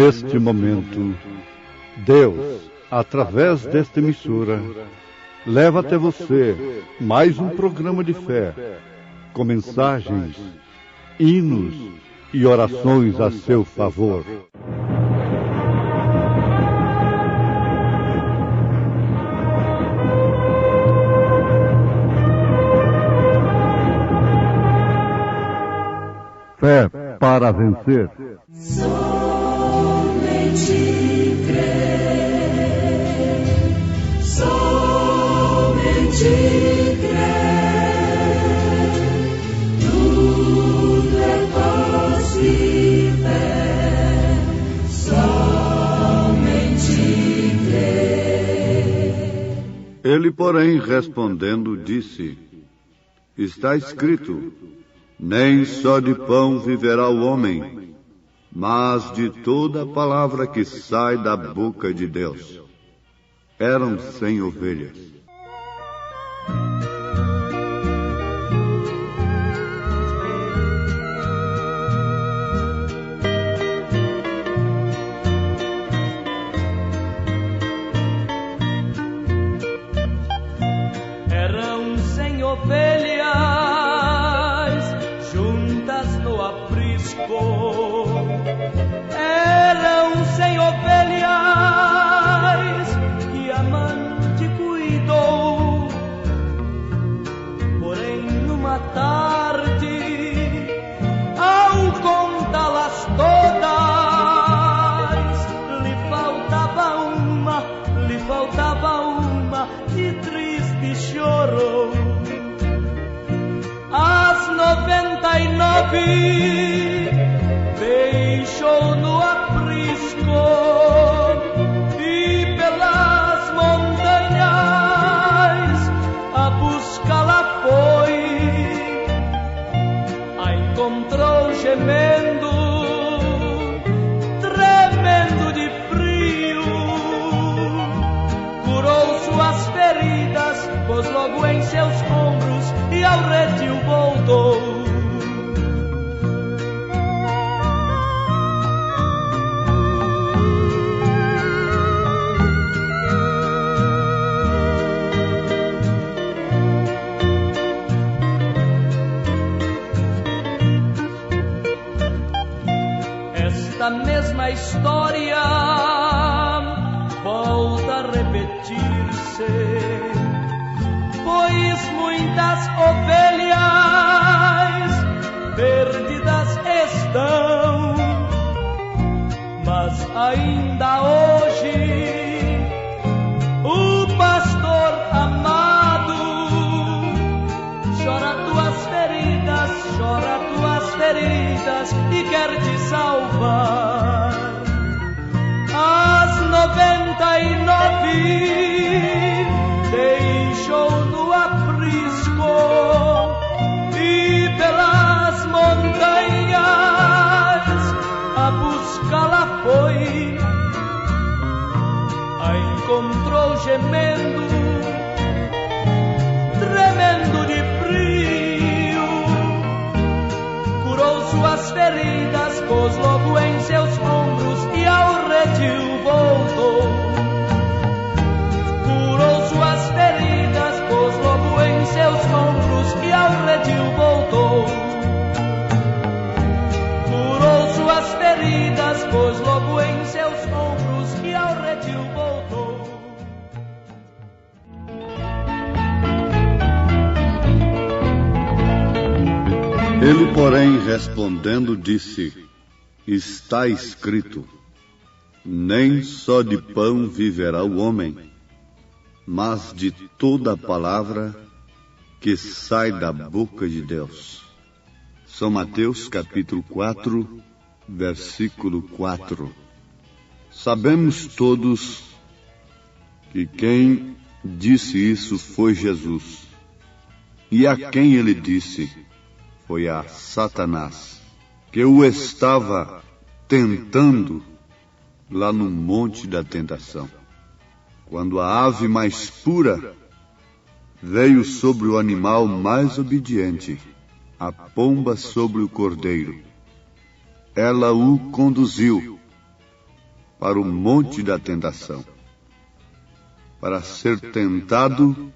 neste momento, Deus, através desta emissora, leva até você mais um programa de fé, com mensagens, hinos e orações a seu favor. Fé para vencer. Somente crer, somente crer, tudo é possível, somente crer. Ele, porém, respondendo, disse: Está escrito, nem só de pão viverá o homem, mas de toda palavra que sai da boca de Deus. Eram 100 ovelhas. Eram 100 ovelhas juntas no aprisco. Eram 100 ovelhas que a amante cuidou. Porém, numa tarde, ao contá-las todas, lhe faltava uma, e triste chorou. As 99 deixou no aprisco e pelas montanhas a buscá-la foi. A encontrou gemendo, tremendo de frio, curou suas feridas, pôs logo em seus ombros e ao redil voltou. Esta mesma história volta a repetir-se, pois muitas ovelhas perdidas estão, mas ainda hoje o pastor amado chora tuas feridas e quer te salvar. As 99 deixou no aprisco e pelas montanhas a buscá-la foi. A encontrou gemendo, tremendo de frio, curou suas feridas, pôs logo em seus ombros e ao redil voltou. Curou suas feridas, pôs logo em seus ombros e ao redil voltou. Curou suas feridas, pôs logo em seus ombros e ao redil voltou. Ele, porém, respondendo, disse: Está escrito, nem só de pão viverá o homem, mas de toda palavra que sai da boca de Deus. São Mateus capítulo 4, versículo 4. Sabemos todos que quem disse isso foi Jesus. E a quem ele disse foi a Satanás, que o estava tentando lá no monte da tentação. Quando a ave mais pura veio sobre o animal mais obediente, a pomba sobre o cordeiro, ela o conduziu para o monte da tentação, para ser tentado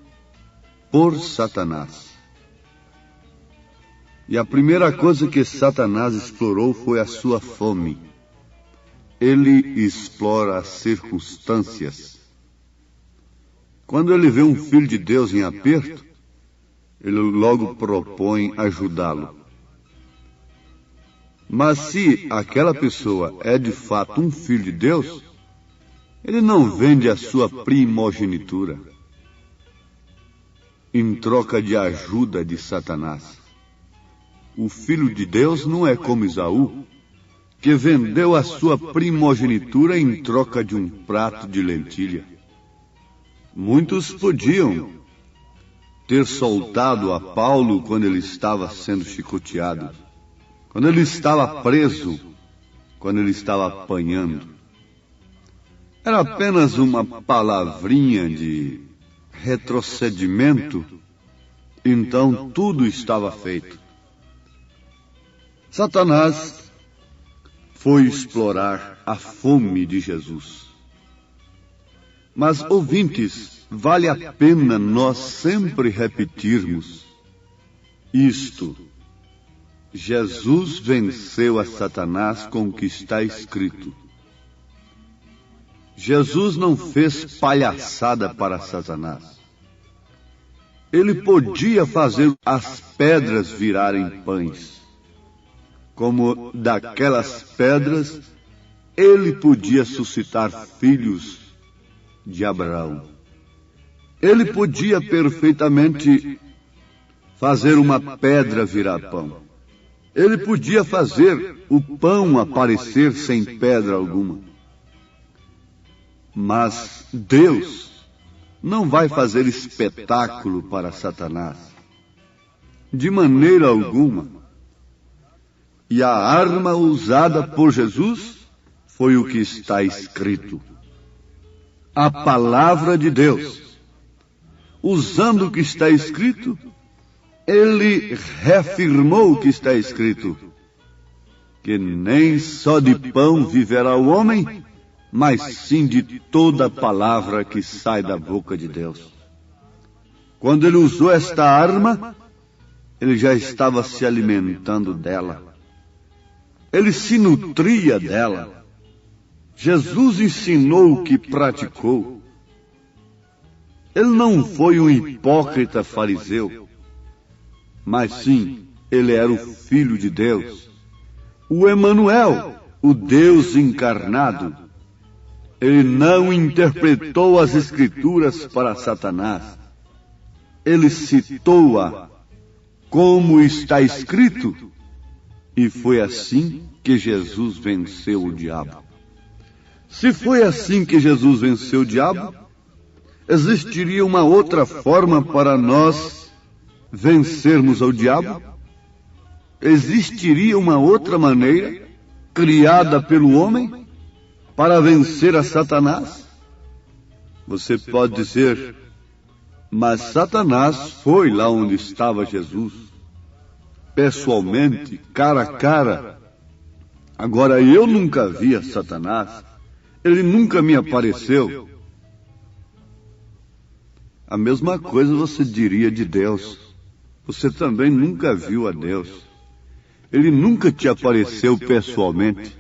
por Satanás. E a primeira coisa que Satanás explorou foi a sua fome. Ele explora as circunstâncias. Quando ele vê um filho de Deus em aperto, ele logo propõe ajudá-lo. Mas se aquela pessoa é de fato um filho de Deus, ele não vende a sua primogenitura em troca de ajuda de Satanás. O filho de Deus não é como Esaú, que vendeu a sua primogenitura em troca de um prato de lentilha. Muitos podiam ter soltado a Paulo quando ele estava sendo chicoteado, quando ele estava preso, quando ele estava apanhando. Era apenas uma palavrinha de retrocedimento, então tudo estava feito. Satanás foi explorar a fome de Jesus. Mas, ouvintes, vale a pena nós sempre repetirmos isto. Jesus venceu a Satanás com o que está escrito. Jesus não fez palhaçada para Satanás. Ele podia fazer as pedras virarem pães. Como daquelas pedras, ele podia suscitar filhos de Abraão. Ele podia perfeitamente fazer uma pedra virar pão. Ele podia fazer o pão aparecer sem pedra alguma. Mas Deus não vai fazer espetáculo para Satanás, de maneira alguma. E a arma usada por Jesus foi o que está escrito. A palavra de Deus. Usando o que está escrito, ele reafirmou o que está escrito, que nem só de pão viverá o homem, mas sim de toda palavra que sai da boca de Deus. Quando ele usou esta arma, ele já estava se alimentando dela. Ele se nutria dela. Jesus ensinou o que praticou. Ele não foi um hipócrita fariseu, mas sim, ele era o Filho de Deus, o Emanuel, o Deus encarnado. Ele não interpretou as Escrituras para Satanás. Ele citou-a como está escrito, e foi assim que Jesus venceu o diabo. Se foi assim que Jesus venceu o diabo, existiria uma outra forma para nós vencermos ao diabo? Existiria uma outra maneira, criada pelo homem, para vencer a Satanás? Você pode dizer, mas Satanás foi lá onde estava Jesus, pessoalmente, cara a cara. Agora eu nunca vi a Satanás, ele nunca me apareceu. A mesma coisa você diria de Deus. Você também nunca viu a Deus. Ele nunca te apareceu pessoalmente.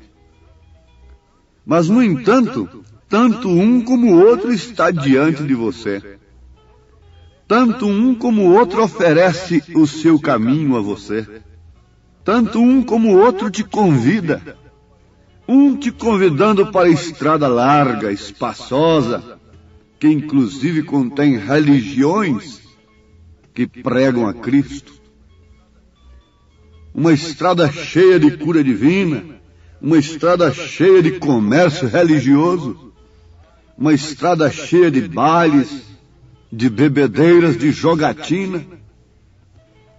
Mas, no entanto, tanto um como o outro está diante de você. Tanto um como o outro oferece o seu caminho a você. Tanto um como o outro te convida. Um te convidando para a estrada larga, espaçosa, que inclusive contém religiões que pregam a Cristo. Uma estrada cheia de cura divina, uma estrada cheia de comércio religioso, uma estrada cheia de bailes, de bebedeiras, de jogatina.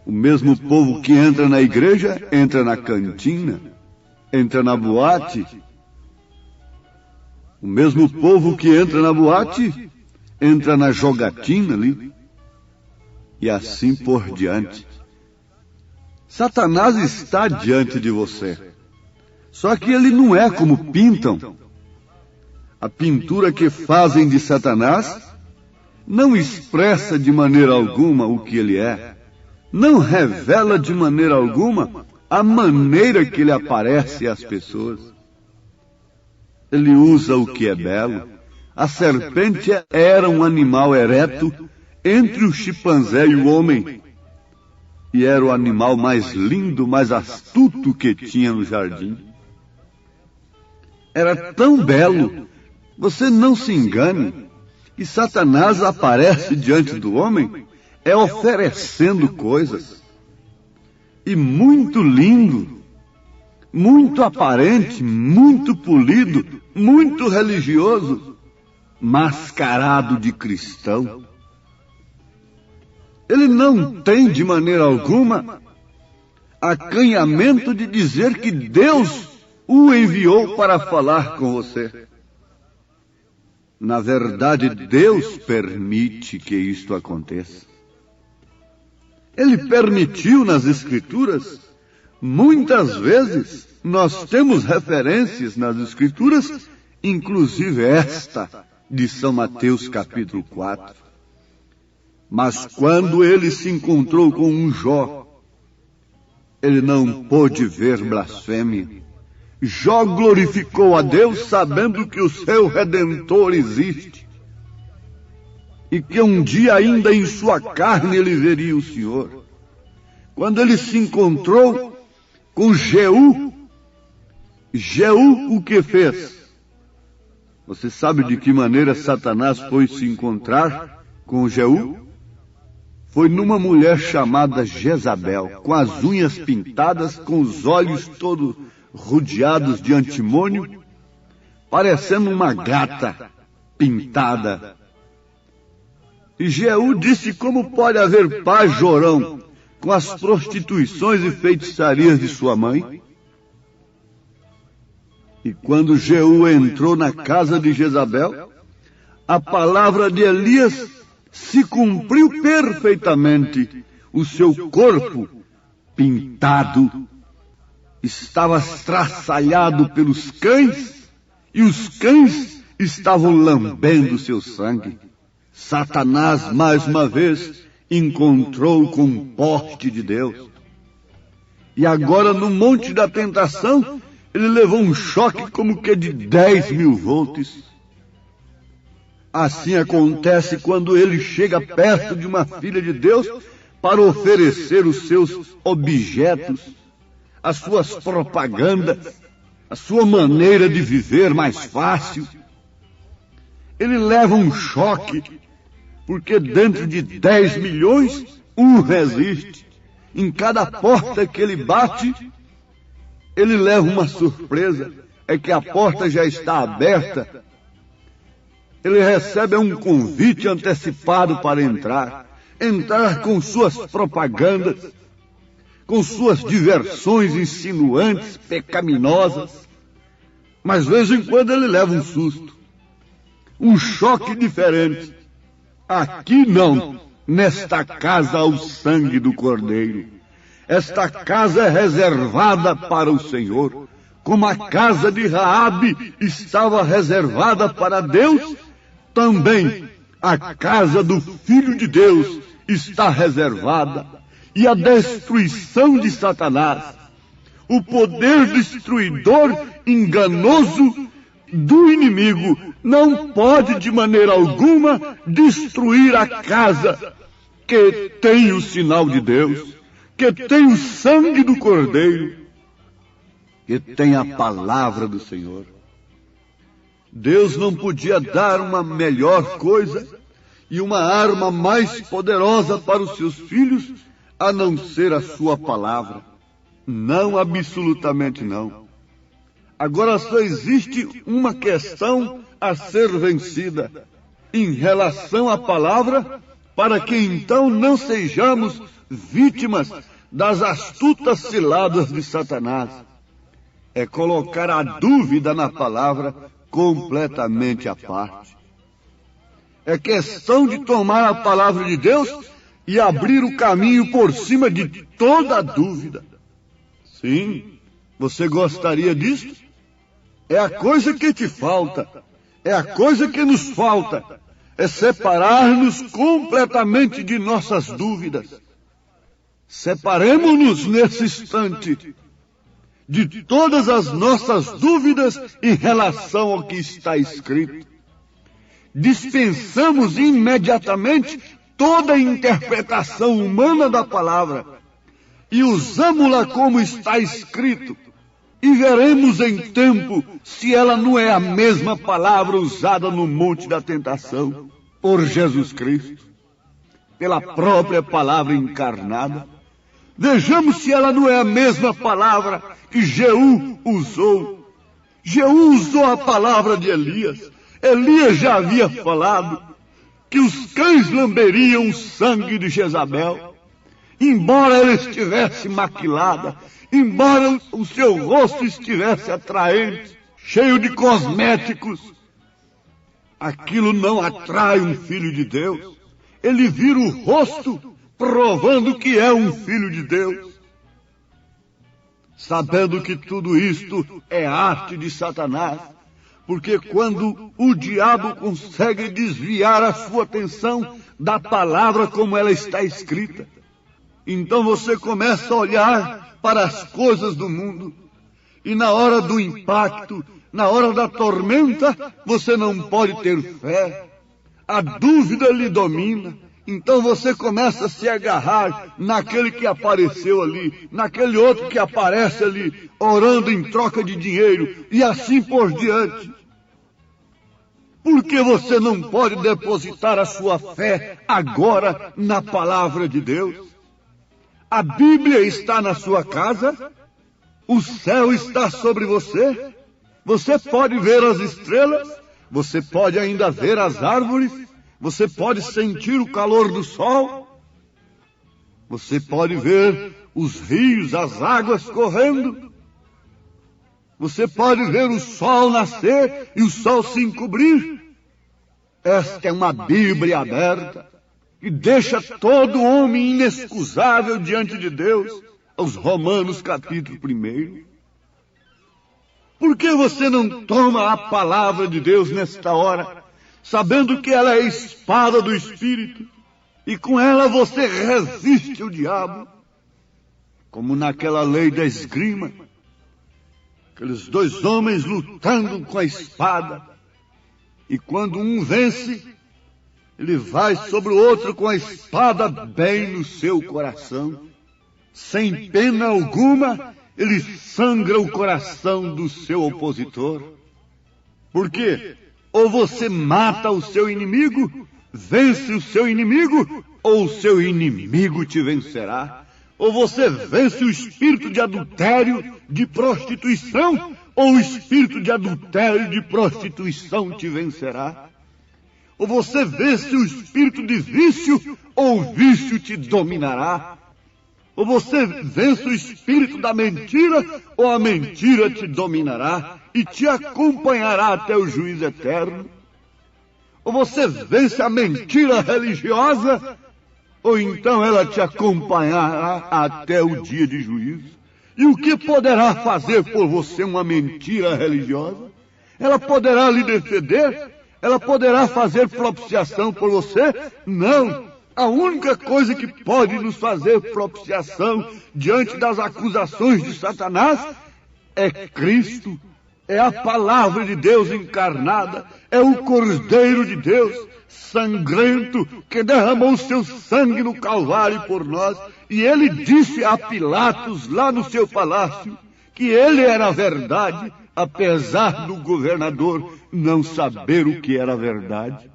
O mesmo povo que entra na igreja, entra na cantina, entra na boate. O mesmo povo que entra na boate, entra na jogatina ali. E assim por diante. Satanás está diante de você. Só que ele não é como pintam. A pintura que fazem de Satanás não expressa de maneira alguma o que ele é, não revela de maneira alguma a maneira que ele aparece às pessoas. Ele usa o que é belo. A serpente era um animal ereto entre o chimpanzé e o homem, e era o animal mais lindo, mais astuto que tinha no jardim. Era tão belo, você não se engane, e Satanás aparece diante do homem oferecendo coisas. E muito lindo, muito aparente, muito polido, muito religioso, mascarado de cristão. Ele não tem de maneira alguma acanhamento de dizer que Deus o enviou para falar com você. Na verdade, Deus permite que isto aconteça. Ele permitiu nas Escrituras. Muitas vezes nós temos referências nas Escrituras, inclusive esta de São Mateus capítulo 4. Mas quando ele se encontrou com um Jó, ele não pôde ver blasfêmia. Jó glorificou a Deus sabendo que o seu Redentor existe e que um dia ainda em sua carne ele veria o Senhor. Quando ele se encontrou com Jeú, Jeú o que fez? Você sabe de que maneira Satanás foi se encontrar com Jeú? Foi numa mulher chamada Jezabel, com as unhas pintadas, com os olhos todos rodeados de antimônio, parecendo uma gata pintada. E Jeú disse: como pode haver paz, Jorão, com as prostituições e feitiçarias de sua mãe? E quando Jeú entrou na casa de Jezabel, a palavra de Elias se cumpriu perfeitamente. O seu corpo pintado estava estraçalhado pelos cães, e os cães estavam lambendo seu sangue. Satanás, mais uma vez, encontrou com um poste de Deus. E agora, no Monte da Tentação, ele levou um choque como que de 10.000 volts. Assim acontece quando ele chega perto de uma filha de Deus para oferecer os seus objetos, as suas propagandas, a sua maneira de viver mais fácil. Ele leva um choque, porque dentro de 10 milhões, um resiste. Em cada porta que ele bate, ele leva uma surpresa, é que a porta já está aberta. Ele recebe um convite antecipado para entrar com suas propagandas, com suas diversões insinuantes, pecaminosas. Mas de vez em quando ele leva um susto, um choque diferente. Aqui não, nesta casa há o sangue do Cordeiro. Esta casa é reservada para o Senhor, como a casa de Raabe estava reservada para Deus, também a casa do Filho de Deus está reservada. E a destruição de Satanás, o poder destruidor enganoso do inimigo, não pode de maneira alguma destruir a casa que tem o sinal de Deus, que tem o sangue do Cordeiro, que tem a palavra do Senhor. Deus não podia dar uma melhor coisa e uma arma mais poderosa para os seus filhos a não ser a sua palavra. Não, absolutamente não. Agora só existe uma questão a ser vencida em relação à palavra, para que então não sejamos vítimas das astutas ciladas de Satanás. É colocar a dúvida na palavra completamente à parte. É questão de tomar a palavra de Deus e abrir o caminho por cima de toda a dúvida. Sim, você gostaria disso? É a coisa que te falta. É a coisa que nos falta. É separar-nos completamente de nossas dúvidas. Separemos-nos nesse instante de todas as nossas dúvidas em relação ao que está escrito. Dispensamos imediatamente toda a interpretação humana da palavra e usamos-la como está escrito. E veremos em tempo se ela não é a mesma palavra usada no Monte da Tentação por Jesus Cristo, pela própria palavra encarnada. Vejamos se ela não é a mesma palavra que Jeú usou. Jeú usou a palavra de Elias. Elias já havia falado que os cães lamberiam o sangue de Jezabel, embora ela estivesse maquilada, embora o seu rosto estivesse atraente, cheio de cosméticos. Aquilo não atrai um filho de Deus. Ele vira o rosto, provando que é um filho de Deus. Sabendo que tudo isto é arte de Satanás, porque quando o diabo consegue desviar a sua atenção da palavra como ela está escrita, então você começa a olhar para as coisas do mundo, e na hora do impacto, na hora da tormenta, você não pode ter fé. A dúvida lhe domina. Então você começa a se agarrar naquele que apareceu ali, naquele outro que aparece ali, orando em troca de dinheiro, e assim por diante. Por que você não pode depositar a sua fé agora na palavra de Deus? A Bíblia está na sua casa? O céu está sobre você? Você pode ver as estrelas? Você pode ainda ver as árvores? Você pode sentir o calor do sol? Você pode ver os rios, as águas correndo? Você pode ver o sol nascer e o sol se encobrir? Esta é uma Bíblia aberta que deixa todo homem inexcusável diante de Deus, aos Romanos capítulo 1. Por que você não toma a palavra de Deus nesta hora, sabendo que ela é a espada do Espírito, e com ela você resiste o diabo? Como naquela lei da esgrima, aqueles dois homens lutando com a espada, e quando um vence, ele vai sobre o outro com a espada bem no seu coração. Sem pena alguma, ele sangra o coração do seu opositor. Por quê? Ou você mata o seu inimigo, vence o seu inimigo, ou o seu inimigo te vencerá. Ou você vence o espírito de adultério, de prostituição, ou o espírito de adultério e de prostituição te vencerá. Ou você vence o espírito de vício, ou o vício te dominará. Ou você vence o espírito da mentira, ou a mentira te dominará e te acompanhará até o juízo eterno. Ou você vence a mentira religiosa, ou então ela te acompanhará até o dia de juízo. E o que poderá fazer por você uma mentira religiosa? Ela poderá lhe defender? Ela poderá fazer propiciação por você? Não! A única coisa que pode nos fazer propiciação diante das acusações de Satanás é Cristo, é a palavra de Deus encarnada, é o Cordeiro de Deus, sangrento, que derramou seu sangue no Calvário por nós. E ele disse a Pilatos, lá no seu palácio, que ele era a verdade, apesar do governador não saber o que era a verdade.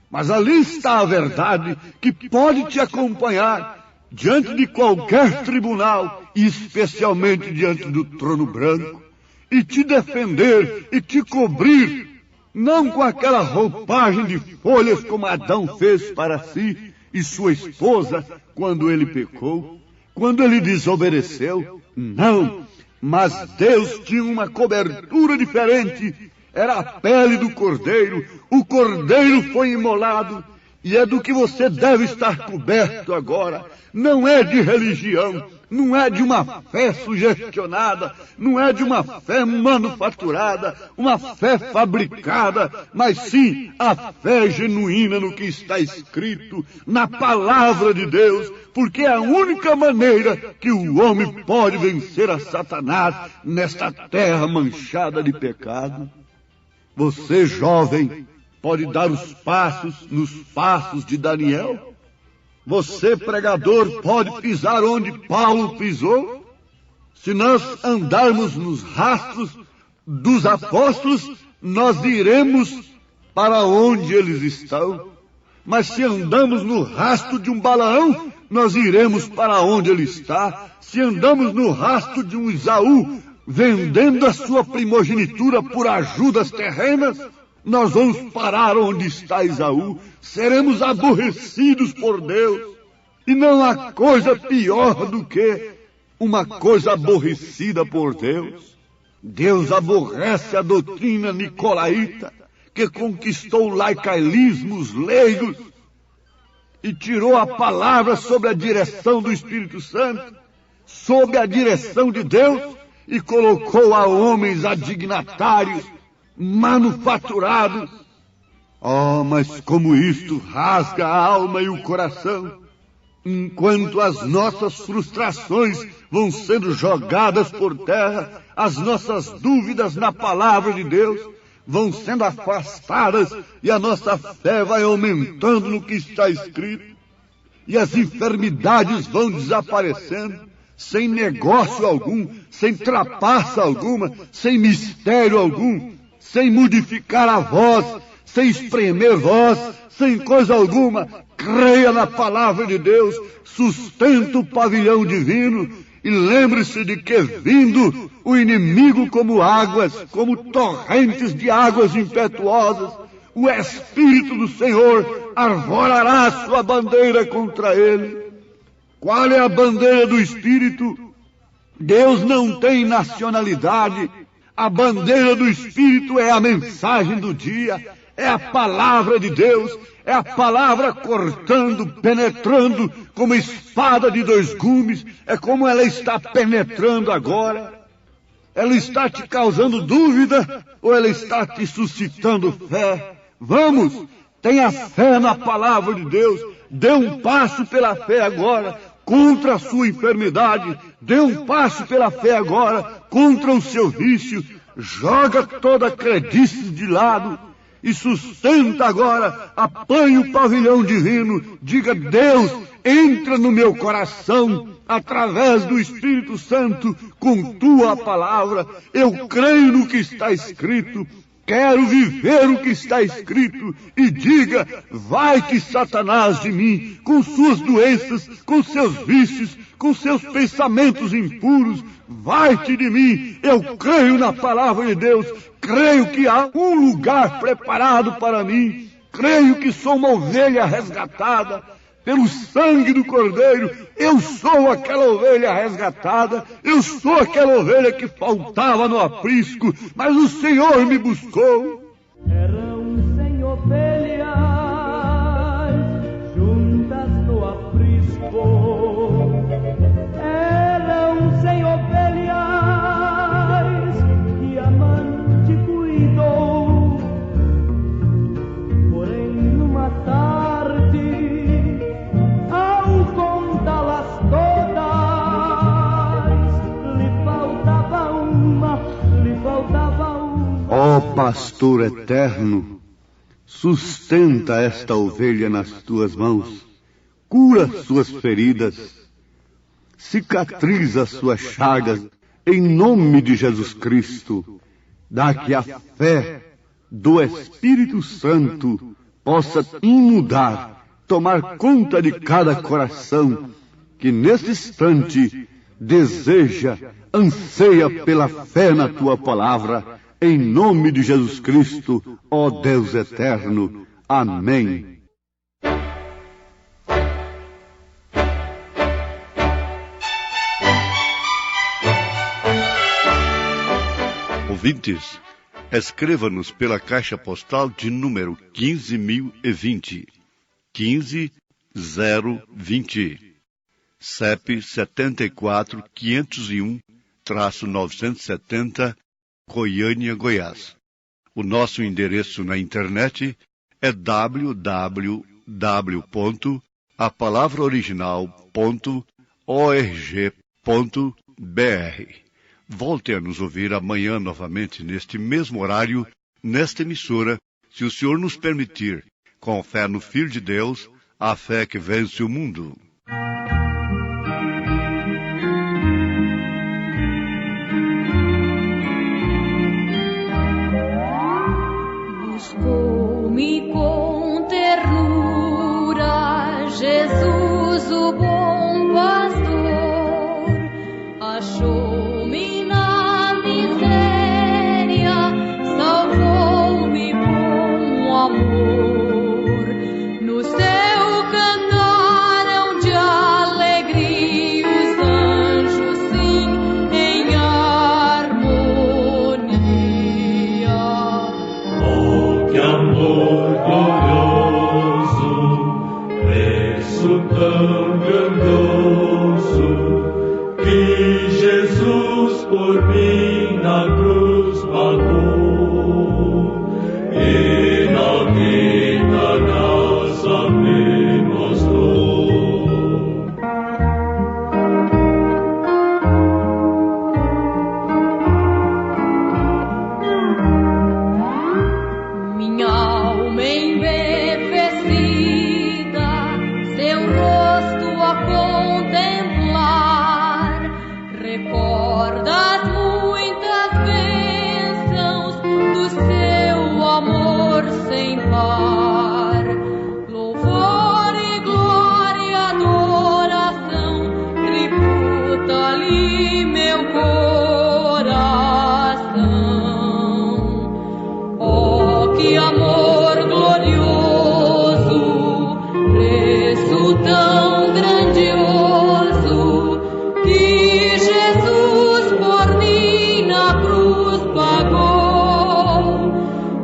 Mas ali está a verdade que pode te acompanhar diante de qualquer tribunal, e especialmente diante do trono branco, e te defender e te cobrir, não com aquela roupagem de folhas como Adão fez para si e sua esposa quando ele pecou, quando ele desobedeceu. Não, mas Deus tinha uma cobertura diferente. Era a pele do cordeiro. O cordeiro foi imolado, e é do que você deve estar coberto agora. Não é de religião. não é de uma fé sugestionada, não é de uma fé manufaturada, uma fé fabricada, mas sim a fé genuína no que está escrito, na palavra de Deus, porque é a única maneira que o homem pode vencer a Satanás nesta terra manchada de pecado. Você, jovem, pode dar os passos nos passos de Daniel? Você, pregador, pode pisar onde Paulo pisou? Se nós andarmos nos rastros dos apóstolos, nós iremos para onde eles estão. Mas se andamos no rastro de um Balaão, nós iremos para onde ele está. Se andamos no rastro de um Esaú, vendendo a sua primogenitura por ajudas terrenas, nós vamos parar onde está Esaú. Seremos aborrecidos por Deus. E não há coisa pior do que uma coisa aborrecida por Deus. Deus aborrece a doutrina nicolaíta, que conquistou o laicaísmo, os leigos, e tirou a palavra sob a direção do Espírito Santo, sob a direção de Deus, e colocou a homens, a dignatários, manufaturados. Oh, mas como isto rasga a alma e o coração, enquanto as nossas frustrações vão sendo jogadas por terra, as nossas dúvidas na palavra de Deus vão sendo afastadas e a nossa fé vai aumentando no que está escrito, e as enfermidades vão desaparecendo, sem negócio algum, sem trapaça alguma, sem mistério algum, sem modificar a voz, sem espremer voz, sem coisa alguma. Creia na palavra de Deus, sustenta o pavilhão divino e lembre-se de que, vindo o inimigo como águas, como torrentes de águas impetuosas, o Espírito do Senhor arvorará a sua bandeira contra ele. Qual é a bandeira do Espírito? Deus não tem nacionalidade. A bandeira do Espírito é a mensagem do dia, é a palavra de Deus, é a palavra cortando, penetrando como espada de dois gumes, é como ela está penetrando agora. Ela está te causando dúvida ou ela está te suscitando fé? Vamos, tenha fé na palavra de Deus, dê um passo pela fé agora contra a sua enfermidade, dê um passo pela fé agora contra o seu vício, joga toda a credice de lado e sustenta agora, apanhe o pavilhão divino, diga: Deus, entra no meu coração, através do Espírito Santo, com tua palavra, eu creio no que está escrito, quero viver o que está escrito, e diga: vai-te Satanás de mim, com suas doenças, com seus vícios, com seus pensamentos impuros, vai-te de mim, eu creio na palavra de Deus, creio que há um lugar preparado para mim, creio que sou uma ovelha resgatada pelo sangue do Cordeiro, eu sou aquela ovelha resgatada, eu sou aquela ovelha que faltava no aprisco, mas o Senhor me buscou. Eram 100 ovelhas juntas no aprisco, eram 100 ovelhas que amante cuidou, porém numa tarde, ao contá-las todas, lhe faltava uma. Ó pastor eterno, sustenta esta ovelha nas tuas mãos, cura suas feridas, cicatriza suas chagas, em nome de Jesus Cristo. Dá que a fé do Espírito Santo possa inundar, tomar conta de cada coração que nesse instante deseja, anseia pela fé na tua palavra, em nome de Jesus Cristo, ó Deus eterno. Amém. Ouvintes, escreva-nos pela caixa postal de número 15.020, 15020. CEP 74-501-970, Goiânia, Goiás. O nosso endereço na internet é www.apalavraoriginal.org.br. Volte a nos ouvir amanhã novamente neste mesmo horário, nesta emissora, se o Senhor nos permitir, com fé no Filho de Deus, a fé que vence o mundo. Buscou-me com ternura, Jesus, o bom pastor, achou-me na miséria, salvou-me com amor. No seu cantaram de alegria os anjos, sim, em harmonia. Que amor glorioso, preço tão grandioso, que Jesus por mim na cruz pagou, e na vida graça me mostrou. Minha alma embevecida, seu rosto a contemplar, recorda as muitas bênçãos do seu amor sem par. Louvor e glória, adoração, tributa-lhe meu coração. Oh, que amor glorioso, preço tão grandioso, que Jesus por mim na cruz pagou,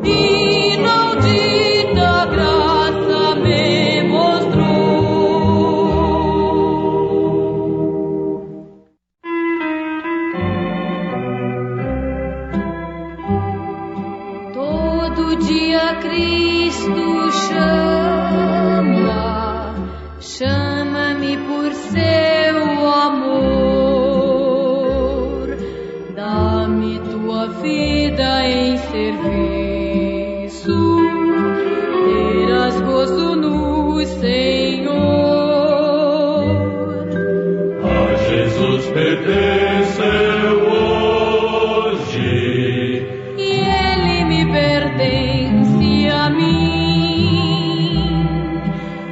inaudita graça me mostrou. Todo dia Cristo chama-me por seu amor. Dá-me tua vida em serviço, terás gozo no Senhor. A Jesus pertenceu hoje, E Ele me pertence a mim,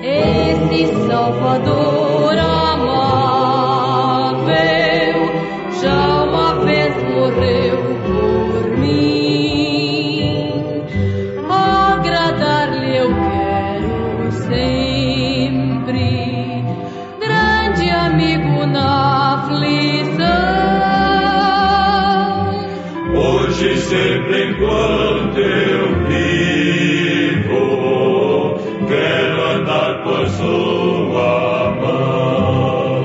esse Salvador amável já uma vez morreu por mim. Agradar-lhe eu quero sempre, grande amigo na aflição. hoje e sempre enquanto eu vivo, quero andar por sua mão.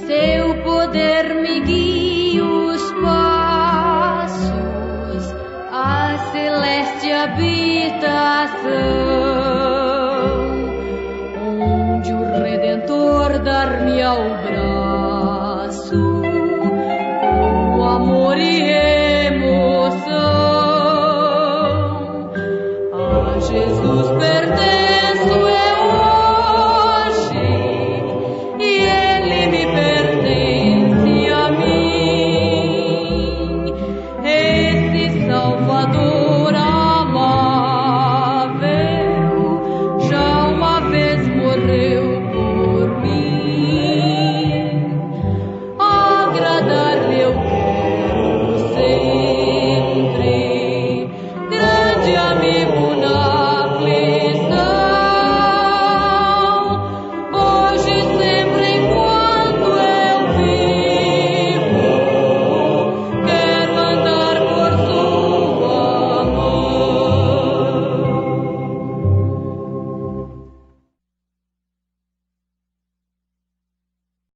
Seu poder me guia os passos à celeste habitação, onde o Redentor dar-me ao braço com amor e emoção. A Jesus